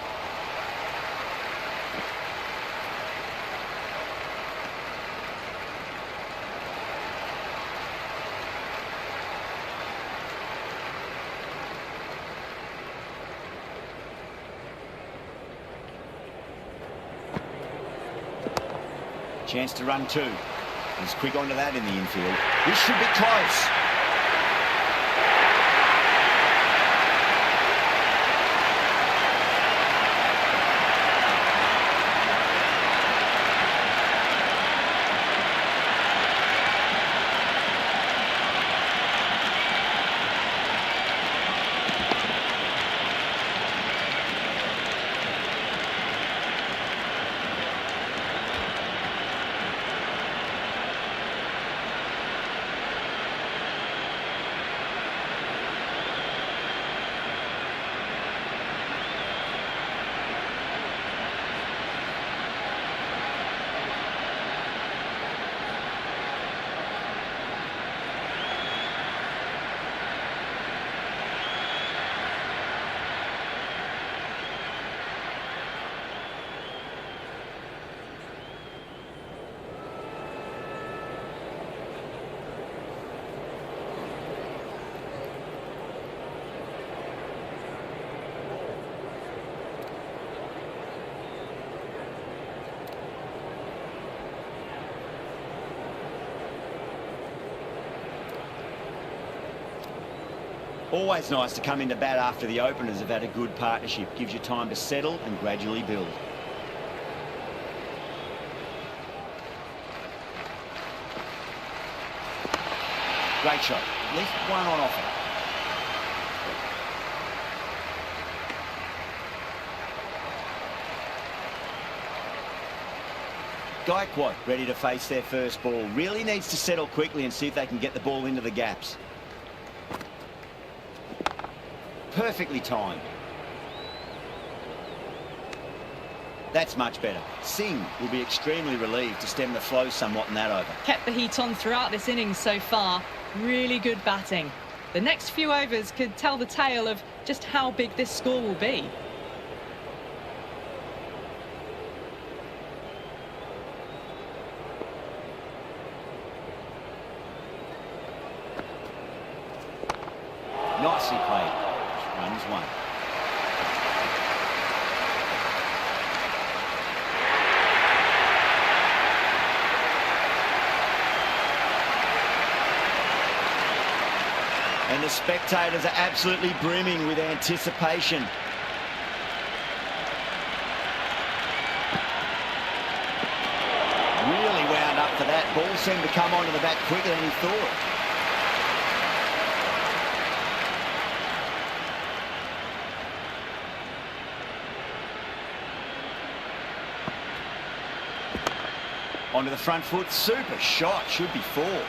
Chance to run two. He's quick onto that in the infield. This should be close. Always nice to come into bat after the openers have had a good partnership. Gives you time to settle and gradually build. Great shot. At least one on offer. Gaikwad ready to face their first ball. Really needs to settle quickly and see if they can get the ball into the gaps. Perfectly timed. That's much better. Singh will be extremely relieved to stem the flow somewhat in that over. Kept the heat on throughout this innings so far. Really good batting. The next few overs could tell the tale of just how big this score will be. Nicely played. Runs one. And the spectators are absolutely brimming with anticipation. Really wound up for that. Ball seemed to come onto the bat quicker than he thought. Onto the front foot. Super shot. Should be four.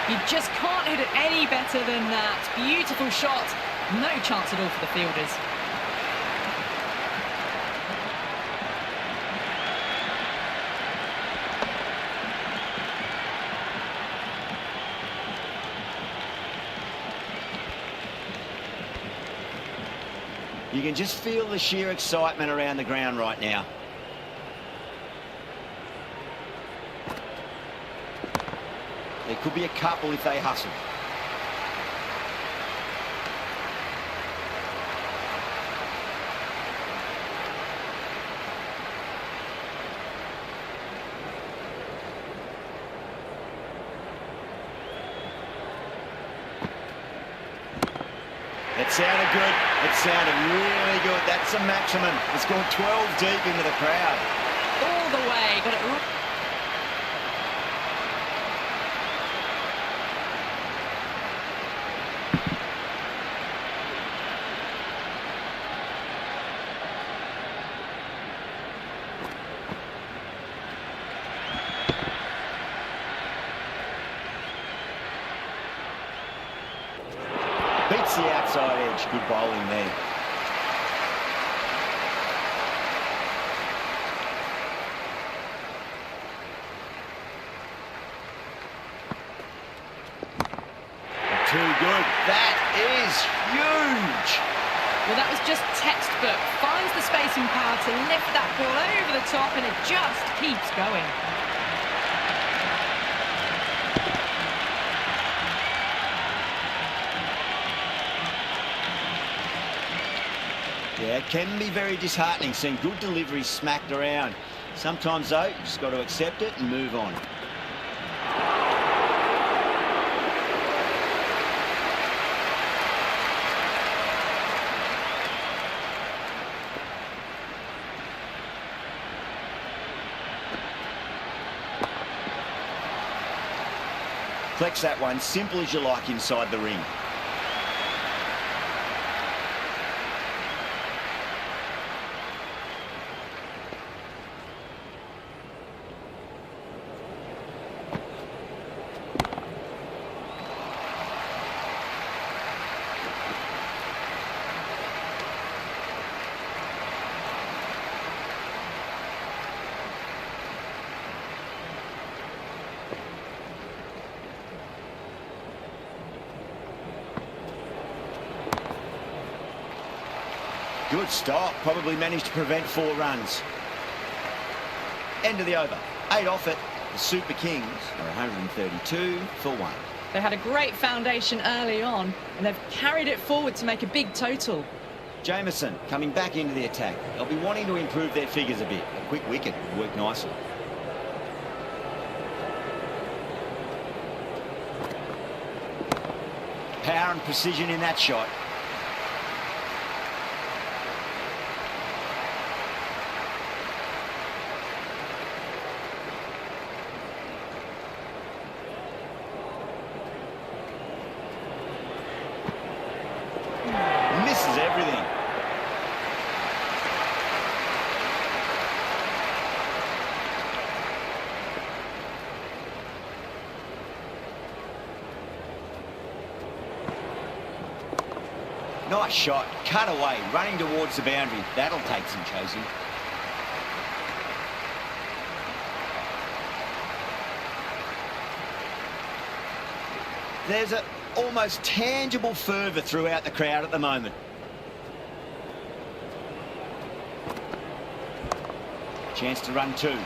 You just can't hit it any better than that. Beautiful shot. No chance at all for the fielders. You can just feel the sheer excitement around the ground right now. There could be a couple if they hustle. It sounded good. It sounded really good. That's a maximum. It's gone 12 deep into the crowd. All the way. Got it right. Beats the outside edge. Good bowling there. Too good. That is huge. Well, that was just textbook. Finds the spacing power to lift that ball over the top, and it just keeps going. Yeah, it can be very disheartening seeing good deliveries smacked around. Sometimes, though, you just got to accept it and move on. Flex that one, simple as you like inside the ring. Good stop. Probably managed to prevent 4 runs. End of the over. 8 off it. The Super Kings are 132 for 1. They had a great foundation early on, and they've carried it forward to make a big total. Jameson coming back into the attack. They'll be wanting to improve their figures a bit. A quick wicket would work nicely. Power and precision in that shot. Misses everything. Nice shot, cut away, running towards the boundary. That'll take some chasing. There's an almost tangible fervour throughout the crowd at the moment. Chance to run two.